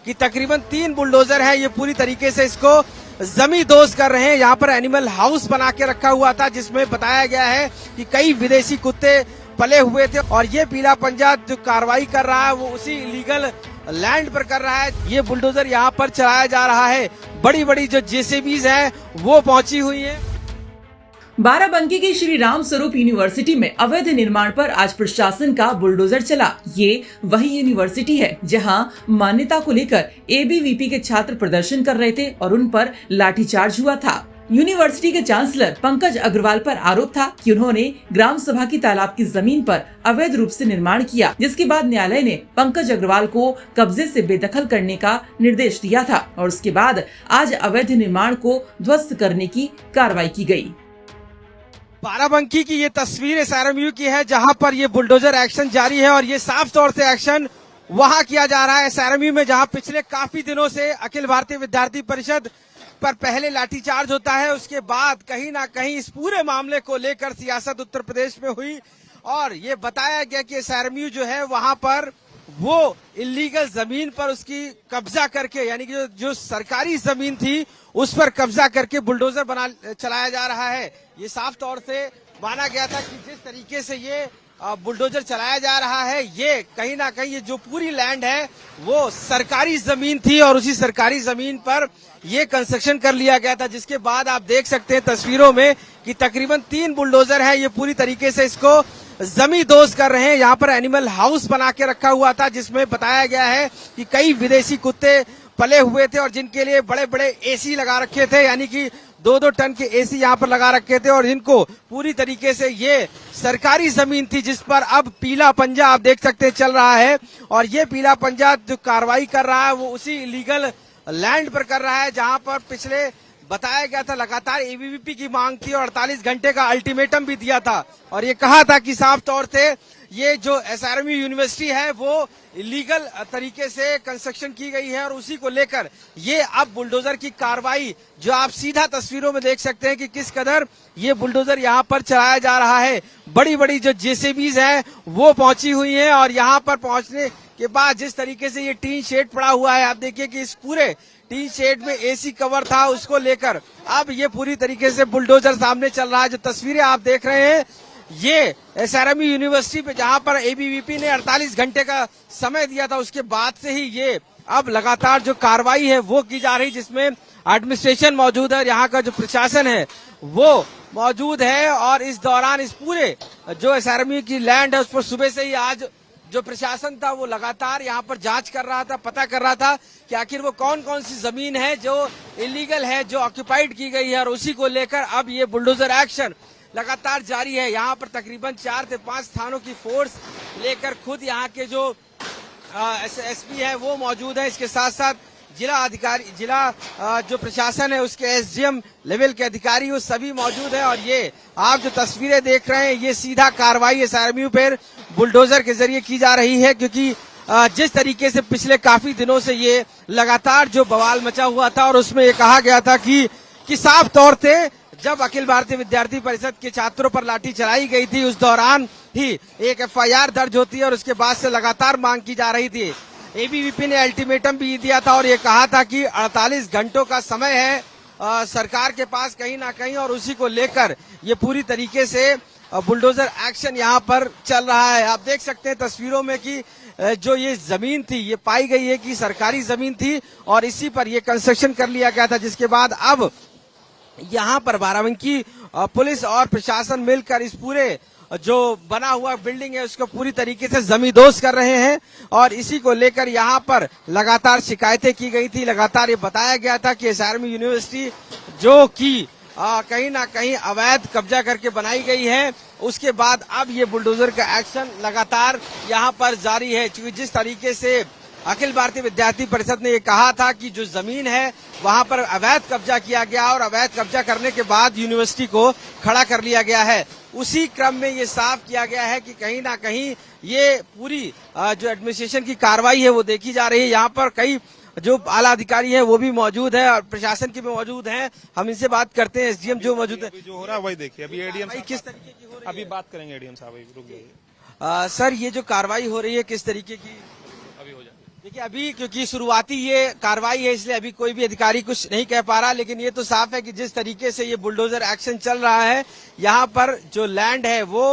कि तकरीबन 3 बुलडोजर है, ये पूरी तरीके से इसको जमींदोज कर रहे हैं। यहाँ पर एनिमल हाउस बना के रखा हुआ था जिसमें बताया गया है कि कई विदेशी कुत्ते पले हुए थे और ये पीला पंजा जो कार्रवाई कर रहा है वो उसी इलीगल लैंड पर कर रहा है। ये बुलडोजर यहाँ पर चलाया जा रहा है। बड़ी बड़ी जो जेसीबीज हैं वो पहुंची हुई हैं। बाराबंकी की श्री राम स्वरूप यूनिवर्सिटी में अवैध निर्माण पर आज प्रशासन का बुलडोजर चला। ये वही यूनिवर्सिटी है जहां मान्यता को लेकर एबीवीपी के छात्र प्रदर्शन कर रहे थे और उन पर लाठीचार्ज हुआ था। यूनिवर्सिटी के चांसलर पंकज अग्रवाल पर आरोप था कि उन्होंने ग्राम सभा की तालाब की जमीन पर अवैध रूप से निर्माण किया, जिसके बाद न्यायालय ने पंकज अग्रवाल को कब्जे से बेदखल करने का निर्देश दिया था और उसके बाद आज अवैध निर्माण को ध्वस्त करने की कार्रवाई की गयी। बाराबंकी की ये तस्वीर एसआरएमयू की है जहां पर ये बुलडोजर एक्शन जारी है और ये साफ तौर से एक्शन वहां किया जा रहा है एसआरएमयू में, जहां पिछले काफी दिनों से अखिल भारतीय विद्यार्थी परिषद पर पहले लाठीचार्ज होता है, उसके बाद कहीं ना कहीं इस पूरे मामले को लेकर सियासत उत्तर प्रदेश में हुई और ये बताया गया कि एसआरएमयू जो है वहां पर वो इलीगल जमीन पर उसकी कब्जा करके, यानी कि जो सरकारी जमीन थी उस पर कब्जा करके बुलडोजर चलाया जा रहा है। ये साफ तौर से माना गया था कि जिस तरीके से ये बुलडोजर चलाया जा रहा है ये कहीं ना कहीं ये जो पूरी लैंड है वो सरकारी जमीन थी और उसी सरकारी जमीन पर ये कंस्ट्रक्शन कर लिया गया था, जिसके बाद आप देख सकते हैं तस्वीरों में कि तकरीबन 3 बुलडोजर है, ये पूरी तरीके से इसको जमींदोज कर रहे हैं। यहाँ पर एनिमल हाउस बना के रखा हुआ था जिसमें बताया गया है कि कई विदेशी कुत्ते पले हुए थे और जिनके लिए बड़े बड़े एसी लगा रखे थे, यानी कि 2-2 टन के एसी यहाँ पर लगा रखे थे और इनको पूरी तरीके से ये सरकारी जमीन थी जिस पर अब पीला पंजा आप देख सकते हैं चल रहा है और ये पीला पंजा जो कार्रवाई कर रहा है वो उसी इलीगल लैंड पर कर रहा है जहां पर पिछले बताया गया था लगातार एबीवीपी की मांग थी और 48 घंटे का अल्टीमेटम भी दिया था और ये कहा था कि साफ तौर से ये जो एसआरएमयू यूनिवर्सिटी है वो इलीगल तरीके से कंस्ट्रक्शन की गई है और उसी को लेकर ये अब बुलडोजर की कार्रवाई जो आप सीधा तस्वीरों में देख सकते हैं कि किस कदर ये बुलडोजर यहाँ पर चलाया जा रहा है। बड़ी बड़ी जो जेसीबीज हैं वो पहुंची हुई हैं और यहाँ पर पहुंचने के बाद जिस तरीके से ये टीन शेड पड़ा हुआ है, आप देखिए कि इस पूरे टीन शेड में एसी कवर था, उसको लेकर अब ये पूरी तरीके से बुलडोजर सामने चल रहा है। जो तस्वीरें आप देख रहे हैं ये एसआरएमयू यूनिवर्सिटी पे जहां पर एबीवीपी ने 48 घंटे का समय दिया था उसके बाद से ही ये अब लगातार जो कार्रवाई है वो की जा रही, जिसमें एडमिनिस्ट्रेशन मौजूद है, यहाँ का जो प्रशासन है वो मौजूद है और इस दौरान इस पूरे जो एसआरएमयू की लैंड है उस पर सुबह से ही आज जो प्रशासन था वो लगातार यहाँ पर जांच कर रहा था, पता कर रहा था कि आखिर वो कौन कौन सी जमीन है जो इलीगल है, जो ऑक्यूपाइड की गई है और उसी को लेकर अब ये बुलडोजर एक्शन लगातार जारी है। यहाँ पर तकरीबन 4 से 5 थानों की फोर्स लेकर खुद यहाँ के जो एसपी है वो मौजूद है, इसके साथ साथ जिला जो प्रशासन है उसके एसडीएम लेवल के अधिकारी वो सभी मौजूद है और ये आप जो तस्वीरें देख रहे हैं ये सीधा कार्रवाई एसआरएमयू पर बुलडोजर के जरिए की जा रही है, क्योंकि जिस तरीके से पिछले काफी दिनों से ये लगातार जो बवाल मचा हुआ था और उसमें ये कहा गया था कि साफ तौर से जब अखिल भारतीय विद्यार्थी परिषद के छात्रों पर लाठी चलाई गई थी उस दौरान ही एक एफआईआर दर्ज होती है और उसके बाद से लगातार मांग की जा रही थी। एबीवीपी ने अल्टीमेटम भी दिया था और ये कहा था कि 48 घंटों का समय है सरकार के पास कहीं ना कहीं और उसी को लेकर ये पूरी तरीके से बुलडोजर एक्शन यहाँ पर चल रहा है। आप देख सकते हैं तस्वीरों में कि जो ये जमीन थी ये पाई गई है कि सरकारी जमीन थी और इसी पर ये कंस्ट्रक्शन कर लिया गया था, जिसके बाद अब यहाँ पर बाराबंकी पुलिस और प्रशासन मिलकर इस पूरे जो बना हुआ बिल्डिंग है उसको पूरी तरीके से जमींदोज कर रहे हैं और इसी को लेकर यहाँ पर लगातार शिकायतें की गई थी। लगातार ये बताया गया था कि एसआरएमयू यूनिवर्सिटी जो कि कहीं ना कहीं अवैध कब्जा करके बनाई गई है, उसके बाद अब ये बुलडोजर का एक्शन लगातार यहाँ पर जारी है। क्योंकि जिस तरीके से अखिल भारतीय विद्यार्थी परिषद ने ये कहा था कि जो जमीन है वहां पर अवैध कब्जा किया गया और अवैध कब्जा करने के बाद यूनिवर्सिटी को खड़ा कर लिया गया है, उसी क्रम में ये साफ किया गया है कि कहीं ना कहीं ये पूरी जो एडमिनिस्ट्रेशन की कार्रवाई है वो देखी जा रही है। यहाँ पर कई जो आला अधिकारी है वो भी मौजूद है और प्रशासन के भी मौजूद हैं। हम इनसे बात करते हैं। एसडीएम जो मौजूद है, जो हो रहा है वही देखिए। अभी एडीएम किस तरीके की हो रही है? अभी बात करेंगे एडीएम साहब, रुक जाइए। सर ये जो कार्रवाई हो रही है किस तरीके की? अभी हो जाए। देखिए अभी क्योंकि शुरुआती ये कार्रवाई है इसलिए अभी कोई भी अधिकारी कुछ नहीं कह पा रहा, लेकिन ये तो साफ है कि जिस तरीके से ये बुलडोजर एक्शन चल रहा है, यहाँ पर जो लैंड है वो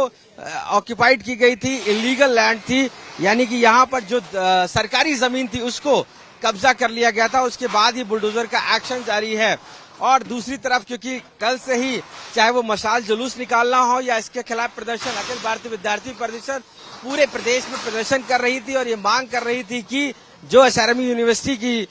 ऑक्यूपाइड की गई थी, इलीगल लैंड थी, यानी कि यहाँ पर जो सरकारी जमीन थी उसको कब्जा कर लिया गया था। उसके बाद ही बुलडोजर का एक्शन जारी है। और दूसरी तरफ क्योंकि कल से ही चाहे वो मशाल जुलूस निकालना हो या इसके खिलाफ प्रदर्शन, अखिल भारतीय विद्यार्थी परिषद पूरे प्रदेश में प्रदर्शन कर रही थी और ये मांग कर रही थी कि जो एसआरएमयू यूनिवर्सिटी की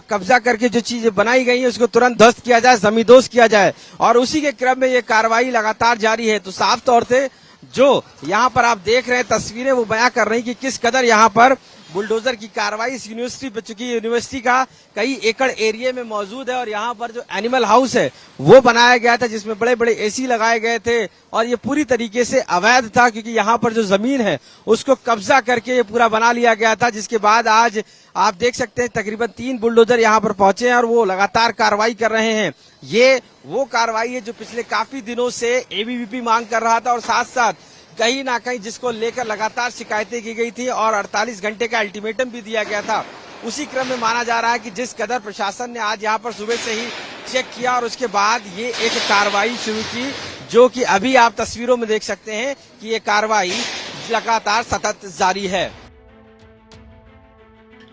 कब्जा करके जो चीजें बनाई गई है उसको तुरंत ध्वस्त किया जाए, जमींदोज किया जाए। और उसी के क्रम में ये कार्रवाई लगातार जारी है। तो साफ तौर से जो यहाँ पर आप देख रहे हैं तस्वीरें वो बयां कर रही कि किस कदर यहाँ पर बुलडोजर की कार्रवाई इस यूनिवर्सिटी पे, चूंकि यूनिवर्सिटी का कई एकड़ एरिया में मौजूद है और यहाँ पर जो एनिमल हाउस है वो बनाया गया था जिसमें बड़े बड़े एसी लगाए गए थे और ये पूरी तरीके से अवैध था क्योंकि यहाँ पर जो जमीन है उसको कब्जा करके ये पूरा बना लिया गया था। जिसके बाद आज आप देख सकते हैं तकरीबन 3 बुलडोजर यहाँ पर पहुंचे हैं और वो लगातार कार्रवाई कर रहे हैं। ये वो कार्रवाई है जो पिछले काफी दिनों से एबीवीपी मांग कर रहा था और साथ साथ कहीं ना कहीं जिसको लेकर लगातार शिकायतें की गई थी और 48 घंटे का अल्टीमेटम भी दिया गया था। उसी क्रम में माना जा रहा है कि जिस कदर प्रशासन ने आज यहाँ पर सुबह से ही चेक किया और उसके बाद ये एक कार्रवाई शुरू की, जो कि अभी आप तस्वीरों में देख सकते हैं कि ये कार्रवाई लगातार सतत जारी है।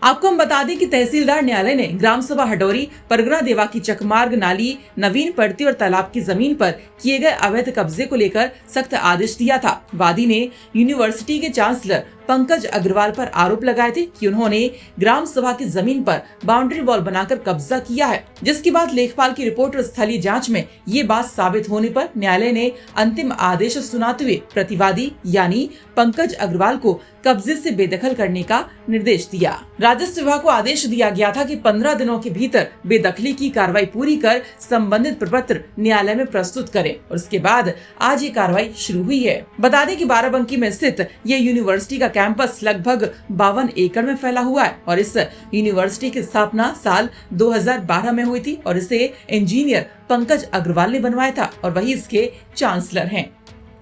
आपको हम बता दें कि तहसीलदार न्यायालय ने ग्राम सभा हडोरी, परगना देवा की चकमार्ग नाली, नवीन पड़ती और तालाब की जमीन पर किए गए अवैध कब्जे को लेकर सख्त आदेश दिया था। वादी ने यूनिवर्सिटी के चांसलर पंकज अग्रवाल पर आरोप लगाए थे कि उन्होंने ग्राम सभा की जमीन पर बाउंड्री वॉल बनाकर कब्जा किया है, जिसके बाद लेखपाल की रिपोर्ट और स्थलीय जांच में ये बात साबित होने पर न्यायालय ने अंतिम आदेश सुनाते हुए प्रतिवादी यानी पंकज अग्रवाल को कब्जे से बेदखल करने का निर्देश दिया। राजस्व विभाग को आदेश दिया गया था कि 15 दिनों के भीतर बेदखली की कार्रवाई पूरी कर संबंधित प्रपत्र न्यायालय में प्रस्तुत करें और उसके बाद आज ये कार्रवाई शुरू हुई है। बता दें कि बाराबंकी में स्थित ये यूनिवर्सिटी का कैंपस लगभग 52 एकड़ में फैला हुआ है और इस यूनिवर्सिटी की स्थापना साल 2012 में हुई थी और इसे इंजीनियर पंकज अग्रवाल ने बनवाया था और वही इसके चांसलर हैं।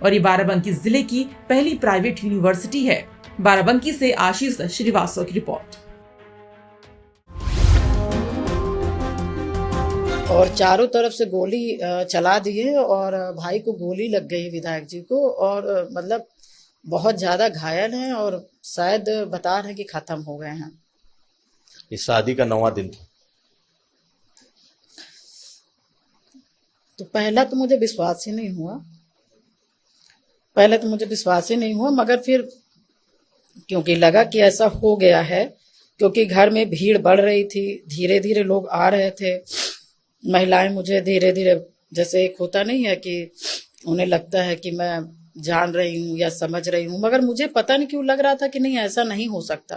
और ये बाराबंकी जिले की पहली प्राइवेट यूनिवर्सिटी है। बाराबंकी से आशीष श्रीवास्तव की रिपोर्ट। और चारों तरफ से गोली चला दिए और भाई को गोली लग गई विधायक जी को और मतलब बहुत ज्यादा घायल हैं और शायद बता रहे हैं कि खत्म हो गए हैं। इस शादी का 9वां दिन था। तो पहला तो मुझे विश्वास ही नहीं हुआ, मगर फिर क्योंकि लगा कि ऐसा हो गया है, क्योंकि घर में भीड़ बढ़ रही थी, धीरे धीरे लोग आ रहे थे, महिलाएं मुझे धीरे धीरे, जैसे एक होता नहीं है कि उन्हें लगता है कि मैं जान रही हूँ या समझ रही हूँ, मगर मुझे पता नहीं क्यों लग रहा था कि नहीं ऐसा नहीं हो सकता।